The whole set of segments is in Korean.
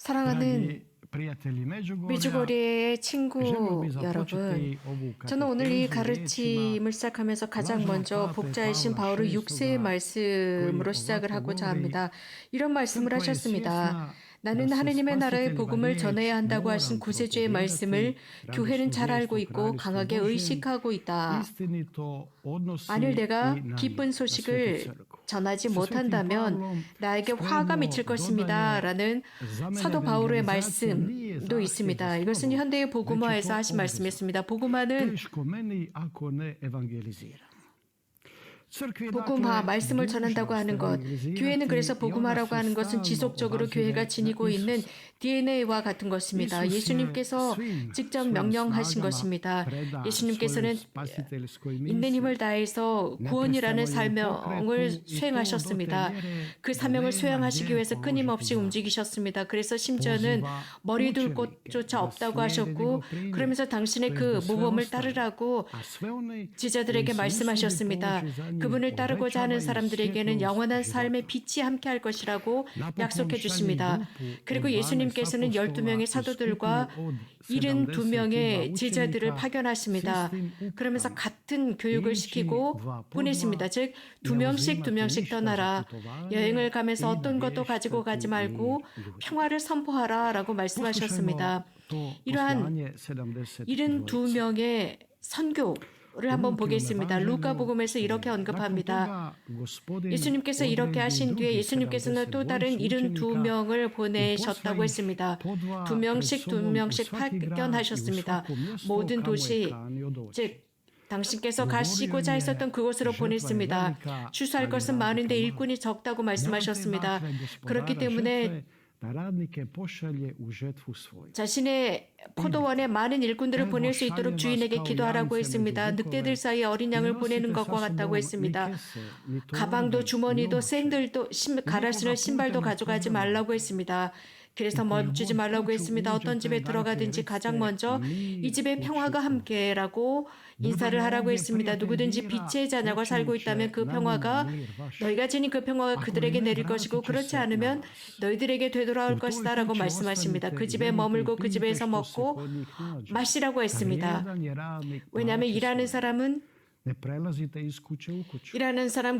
사랑하는 미주고리의 친구 여러분, 저는 오늘 이 가르침을 시작하면서 가장 먼저 복자이신 바울의 6세의 말씀으로 시작을 하고자 합니다. 이런 말씀을 하셨습니다. 나는 하느님의 나라의 복음을 전해야 한다고 하신 구세주의 말씀을 교회는 잘 알고 있고 강하게 의식하고 있다. 만일 내가 기쁜 소식을 전하지 못한다면 나에게 화가 미칠 것입니다. 라는 사도 바울의 말씀도 있습니다. 이것은 현대의 복음화에서 하신 말씀이었습니다. 복음화는 복음화, 말씀을 전한다고 하는 것. 교회는 그래서 복음화라고 하는 것은 지속적으로 교회가 지니고 있는 DNA와 같은 것입니다. 예수님께서 직접 명령하신 것입니다. 예수님께서는 있는 힘을 다해서 구원이라는 사명을 수행하셨습니다. 그 사명을 수행하시기 위해서 끊임없이 움직이셨습니다. 그래서 심지어는 머리 둘 곳조차 없다고 하셨고, 그러면서 당신의 그 모범을 따르라고 제자들에게 말씀하셨습니다. 그분을 따르고자 하는 사람들에게는 영원한 삶의 빛이 함께할 것이라고 약속해 주십니다. 그리고 예수님께서는 12명의 사도들과 72명의 제자들을 파견하십니다. 그러면서 같은 교육을 시키고 보내십니다. 즉, 2명씩 떠나라. 여행을 가면서 어떤 것도 가지고 가지 말고 평화를 선포하라 라고 말씀하셨습니다. 이러한 72명의 선교를 한번 보겠습니다. 루카복음에서 이렇게 언급합니다. 예수님께서 이렇게 하신 뒤에 예수님께서는 또 다른 72명을 보내셨다고 했습니다. 2명씩 파견하셨습니다. 모든 도시, 즉 당신께서 가시고자 했었던 그곳으로 보냈습니다. 추수할 것은 많은데 일꾼이 적다고 말씀하셨습니다. 그렇기 때문에 자신의 포도원에 많은 일꾼들을 보낼 수 있도록 주인에게 기도하라고 했습니다. 늑대들 사이에 어린 양을 보내는 것과 같다고 했습니다. 가방도 주머니도 샌들도 갈아 신을 신발도 가져가지 말라고 했습니다. 그래서 멈추지 말라고 했습니다. 어떤 집에 들어가든지 가장 먼저 이 집에 평화가 함께라고 인사를 하라고 했습니다. 누구든지 빛의 자녀가 살고 있다면 그 평화가 너희가 지닌 그 평화가 그들에게 내릴 것이고 그렇지 않으면 너희들에게 되돌아올 것이다 라고 말씀하십니다. 그 집에 머물고 그 집에서 먹고 마시라고 했습니다. 왜냐하면 일하는 사람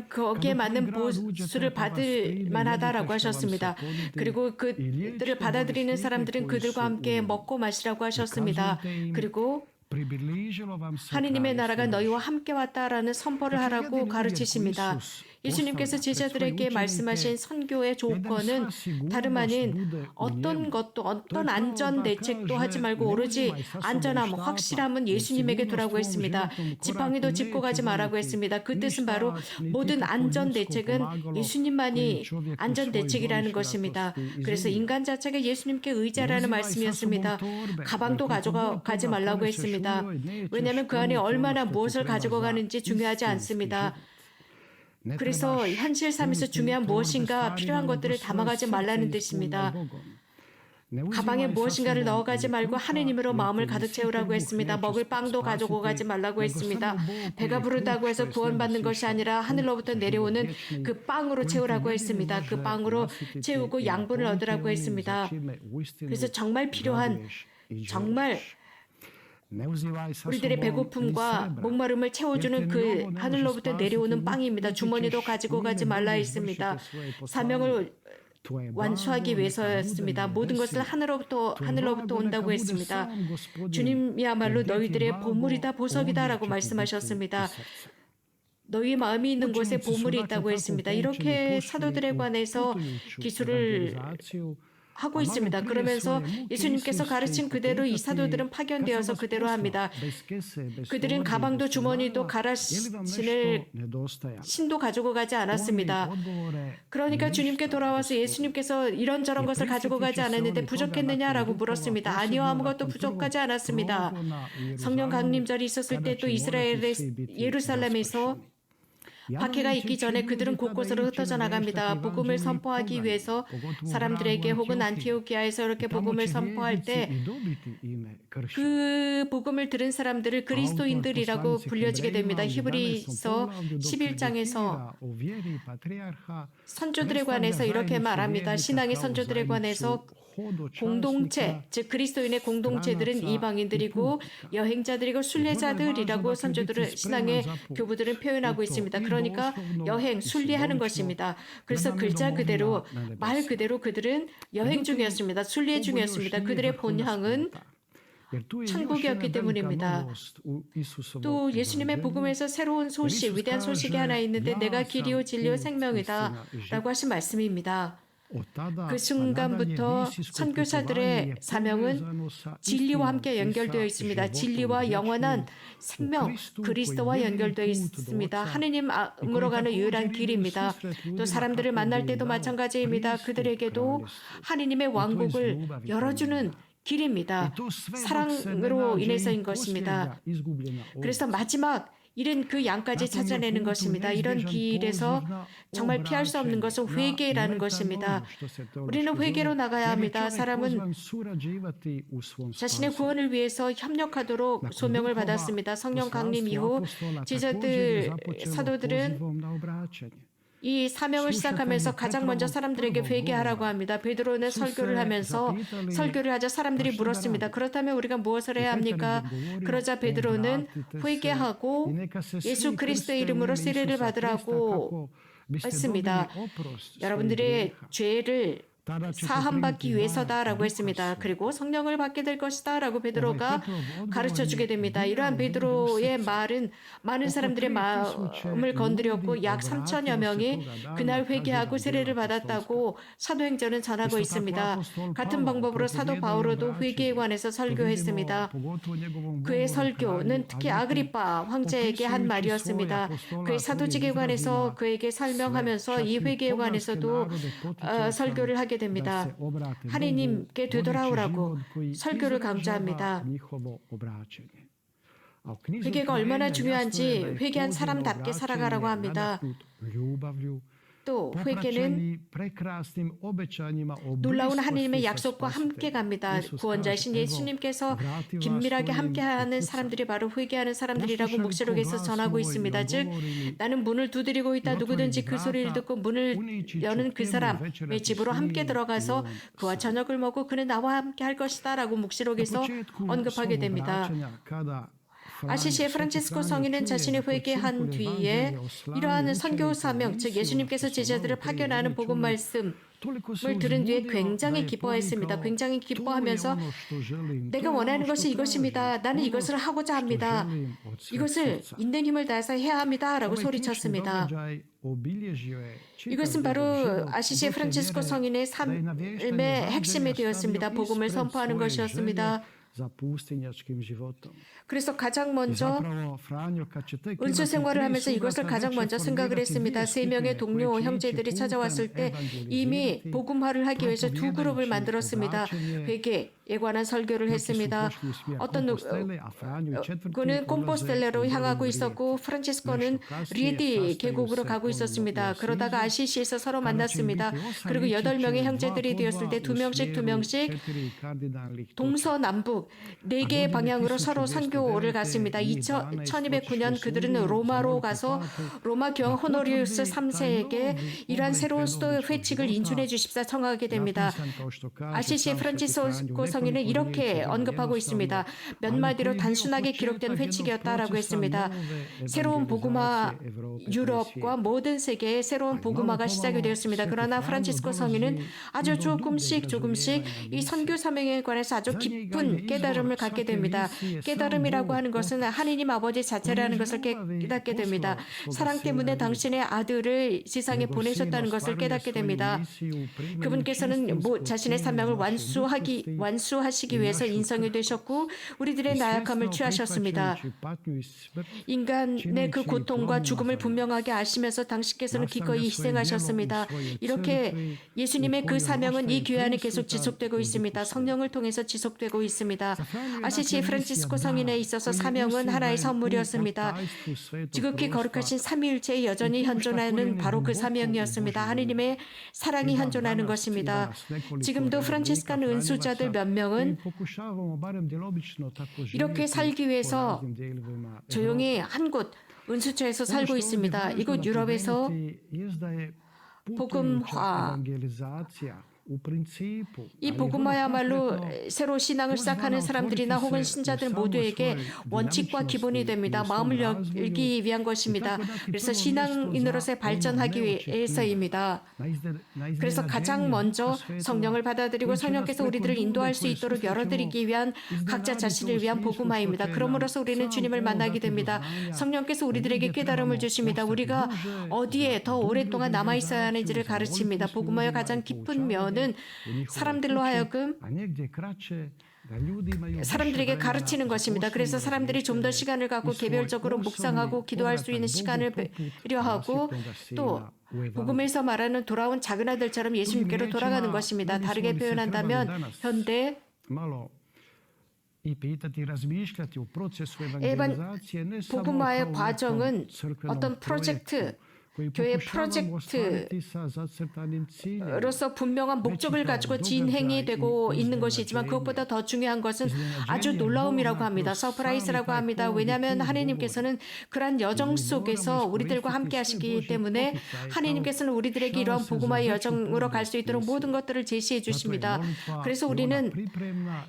거기에 맞는 보수를 받을 만하다라고 하셨습니다. 그리고 그들을 받아들이는 사람들은 그들과 함께 먹고 마시라고 하셨습니다. 그리고 하느님의 나라가 너희와 함께 왔다라는 선포를 하라고 가르치십니다. 예수님께서 제자들에게 말씀하신 선교의 조건은 다름 아닌 어떤 안전 대책도 하지 말고 오로지 안전함, 확실함은 예수님에게 두라고 했습니다. 지팡이도 짚고 가지 말라고 했습니다. 그 뜻은 바로 모든 안전 대책은 예수님만이 안전 대책이라는 것입니다. 그래서 인간 자체가 예수님께 의지하라는 말씀이었습니다. 가방도 가져가지 말라고 했습니다. 왜냐하면 그 안에 얼마나 무엇을 가지고 가는지 중요하지 않습니다. 그래서 현실 삶에서 중요한 무엇인가 필요한 것들을 담아가지 말라는 뜻입니다. 가방에 무엇인가를 넣어가지 말고 하느님으로 마음을 가득 채우라고 했습니다. 먹을 빵도 가지고 가지 말라고 했습니다. 배가 부르다고 해서 구원받는 것이 아니라 하늘로부터 내려오는 그 빵으로 채우라고 했습니다. 그 빵으로 채우고 양분을 얻으라고 했습니다. 그래서 정말 필요한, 정말 우리들의 배고픔과 목마름을 채워주는 그 하늘로부터 내려오는 빵입니다. 주머니도 가지고 가지 말라 했습니다. 사명을 완수하기 위해서였습니다. 모든 것을 하늘로부터 온다고 했습니다. 주님이야말로 너희들의 보물이다, 보석이다 라고 말씀하셨습니다. 너희 마음이 있는 곳에 보물이 있다고 했습니다. 이렇게 사도들에 관해서 기술을 하고 있습니다. 그러면서 예수님께서 가르친 그대로 이 사도들은 파견되어서 그대로 합니다. 그들은 가방도 주머니도 갈아 신을 신도 가지고 가지 않았습니다. 그러니까 주님께 돌아와서 예수님께서 이런저런 것을 가지고 가지 않았는데 부족했느냐라고 물었습니다. 아니요, 아무것도 부족하지 않았습니다. 성령 강림절이 있었을 때 또 이스라엘의 예루살렘에서 박해가 있기 전에 그들은 곳곳으로 흩어져 나갑니다. 복음을 선포하기 위해서 사람들에게 혹은 안티오키아에서 이렇게 복음을 선포할 때 그 복음을 들은 사람들을 그리스도인들이라고 불려지게 됩니다. 히브리서 11장에서 선조들에 관해서 이렇게 말합니다. 신앙의 선조들에 관해서 공동체, 즉 그리스도인의 공동체들은 이방인들이고 여행자들이고 순례자들이라고 선조들은 신앙의 교부들은 표현하고 있습니다. 그러니까 여행, 순례하는 것입니다. 그래서 글자 그대로, 말 그대로 그들은 여행 중이었습니다. 순례 중이었습니다. 그들의 본향은 천국이었기 때문입니다. 또 예수님의 복음에서 새로운 소식, 위대한 소식이 하나 있는데 내가 길이요 진리요 생명이다 라고 하신 말씀입니다. 그 순간부터 선교사들의 사명은 진리와 함께 연결되어 있습니다. 진리와 영원한 생명, 그리스도와 연결되어 있습니다. 하느님으로 가는 유일한 길입니다. 또 사람들을 만날 때도 마찬가지입니다. 그들에게도 하느님의 왕국을 열어주는 길입니다. 사랑으로 인해서인 것입니다. 그래서 마지막 일은 그 양까지 찾아내는 것입니다. 이런 길에서 정말 피할 수 없는 것은 회개라는 것입니다. 우리는 회개로 나가야 합니다. 사람은 자신의 구원을 위해서 협력하도록 소명을 받았습니다. 성령 강림 이후 지자들, 사도들은 이 사명을 시작하면서 가장 먼저 사람들에게 회개하라고 합니다. 베드로는 설교를 하면서 설교를 하자 사람들이 물었습니다. 그렇다면 우리가 무엇을 해야 합니까? 그러자 베드로는 회개하고 예수 그리스도의 이름으로 세례를 받으라고 했습니다. 여러분들의 죄를 사함받기 위해서다라고 했습니다. 그리고 성령을 받게 될 것이다라고 베드로가 가르쳐주게 됩니다. 이러한 베드로의 말은 많은 사람들의 마음을 건드렸고 약 3천여 명이 그날 회개하고 세례를 받았다고 사도행전은 전하고 있습니다. 같은 방법으로 사도 바오로도 회개에 관해서 설교했습니다. 그의 설교는 특히 아그리파 황제에게 한 말이었습니다. 그의 사도직에 관해서 그에게 설명하면서 이 회개에 관해서도 설교를 하게 됩니다. 하느님께 되돌아오라고 설교를 강조합니다. 회개가 얼마나 중요한지 회개한 사람답게 살아가라고 합니다. 또 회개는 놀라운 하나님의 약속과 함께 갑니다. 구원자이신 예수님께서 긴밀하게 함께하는 사람들이 바로 회개하는 사람들이라고 목시록에서 전하고 있습니다. 즉 나는 문을 두드리고 있다. 누구든지 그 소리를 듣고 문을 여는 그 사람의 집으로 함께 들어가서 그와 저녁을 먹고 그는 나와 함께 할 것이다 라고 목시록에서 언급하게 됩니다. 아시시의 프란치스코 성인은 자신이 회개한 뒤에 이러한 선교 사명, 즉 예수님께서 제자들을 파견하는 복음 말씀을 들은 뒤에 굉장히 기뻐했습니다. 굉장히 기뻐하면서 내가 원하는 것이 이것입니다. 나는 이것을 하고자 합니다. 이것을 있는 힘을 다해서 해야 합니다. 라고 소리쳤습니다. 이것은 바로 아시시의 프란치스코 성인의 삶의 핵심이 되었습니다. 복음을 선포하는 것이었습니다. 그래서 가장 먼저 은수 생활을 하면서 이것을 가장 먼저 생각을 했습니다. 3명의 동료 형제들이 찾아왔을 때 이미 복음화를 하기 위해서 2그룹을 만들었습니다. 회개에 관한 설교를 했습니다. 어떤 그는 콤포스텔레로 향하고 있었고 프란치스코는 리에디 계곡으로 가고 있었습니다. 그러다가 아시시에서 서로 만났습니다. 그리고 8명의 형제들이 되었을 때 2명씩 동서남북 4개의 방향으로 서로 선교를 갔습니다. 1209년 그들은 로마로 가서 로마 교황 호노리우스 3세에게 이러한 새로운 수도의 회칙을 인준해 주십사 청하게 됩니다. 아시시의 프란치스코 성인은 이렇게 언급하고 있습니다. 몇 마디로 단순하게 기록된 회칙이었다라고 했습니다. 새로운 복음화, 유럽과 모든 세계에 새로운 복음화가 시작이 되었습니다. 그러나 프란치스코 성인은 아주 조금씩 이 선교 사명에 관해서 아주 깊은 깨달음을 갖게 됩니다. 깨달음이라고 하는 것은 하느님 아버지 자체라는 것을 깨닫게 됩니다. 사랑 때문에 당신의 아들을 세상에 보내셨다는 것을 깨닫게 됩니다. 그분께서는 자신의 사명을 완수하시기 위해서 인성이 되셨고 우리들의 나약함을 취하셨습니다. 인간의 그 고통과 죽음을 분명하게 아시면서 당신께서는 기꺼이 희생하셨습니다. 이렇게 예수님의 그 사명은 이 교회 안에 계속 지속되고 있습니다. 성령을 통해서 지속되고 있습니다. 아시시 프란치스코 성인에 있어서 사명은 하나의 선물이었습니다. 지극히 거룩하신 삼위일체에 여전히 현존하는 바로 그 사명이었습니다. 하느님의 사랑이 현존하는 것입니다. 지금도 프란치스칸 은수자들 몇 명은 이렇게 살기 위해서 조용히 한 곳 은수처에서 살고 있습니다. 이곳 유럽에서 복음화 이 복음화야말로 새로 신앙을 시작하는 사람들이나 혹은 신자들 모두에게 원칙과 기본이 됩니다. 마음을 열기 위한 것입니다. 그래서 신앙인으로서의 발전하기 위해서입니다. 그래서 가장 먼저 성령을 받아들이고 성령께서 우리들을 인도할 수 있도록 열어드리기 위한 각자 자신을 위한 복음화입니다. 그러므로서 우리는 주님을 만나게 됩니다. 성령께서 우리들에게 깨달음을 주십니다. 우리가 어디에 더 오랫동안 남아있어야 하는지를 가르칩니다. 복음화의 가장 깊은 면은 사람들로 하여금 사람들에게 가르치는 것입니다. 그래서 사람들이 좀 더 시간을 갖고 개별적으로 묵상하고 기도할 수 있는 시간을 배려하고 또 복음에서 말하는 돌아온 작은 아들처럼 예수님께로 돌아가는 것입니다. 다르게 표현한다면 현대 복음화의 과정은 어떤 프로젝트, 교회 프로젝트로서 분명한 목적을 가지고 진행이 되고 있는 것이지만 그것보다 더 중요한 것은 아주 놀라움이라고 합니다. 서프라이즈라고 합니다. 왜냐하면 하나님께서는 그러한 여정 속에서 우리들과 함께 하시기 때문에 하나님께서는 우리들에게 이러한 복음화의 여정으로 갈 수 있도록 모든 것들을 제시해 주십니다. 그래서 우리는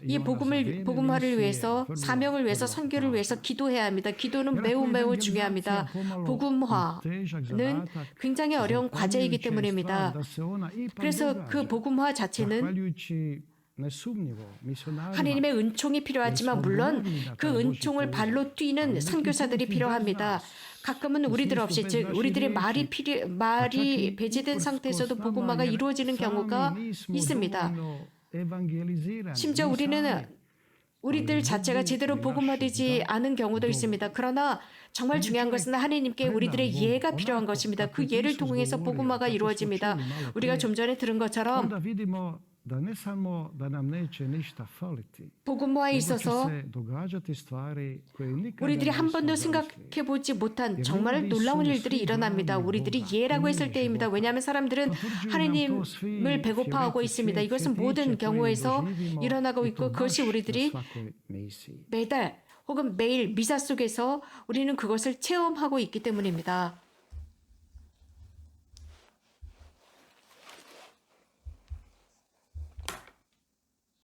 이 복음화를 위해서, 사명을 위해서, 선교를 위해서 기도해야 합니다. 기도는 매우 중요합니다. 복음화는 굉장히 어려운 과제이기 때문입니다. 그래서 그 복음화 자체는 하나님의 은총이 필요하지만 물론 그 은총을 발로 뛰는 선교사들이 필요합니다. 가끔은 우리들 없이, 즉 우리들의 말이 배제된 상태에서도 복음화가 이루어지는 경우가 있습니다. 심지어 우리들 자체가 제대로 복음화되지 않은 경우도 있습니다. 그러나 정말 중요한 것은 하나님께 우리들의 이해가 필요한 것입니다. 그 예를 통해서 복음화가 이루어집니다. 우리가 좀 전에 들은 것처럼 복음화에 있어서 우리들이 한 번도 생각해보지 못한 정말 놀라운 일들이 일어납니다. 우리들이 이해라고 했을 때입니다. 왜냐하면 사람들은 하나님을 배고파하고 있습니다. 이것은 모든 경우에서 일어나고 있고 그것이 우리들이 매달 혹은 매일 미사 속에서 우리는 그것을 체험하고 있기 때문입니다.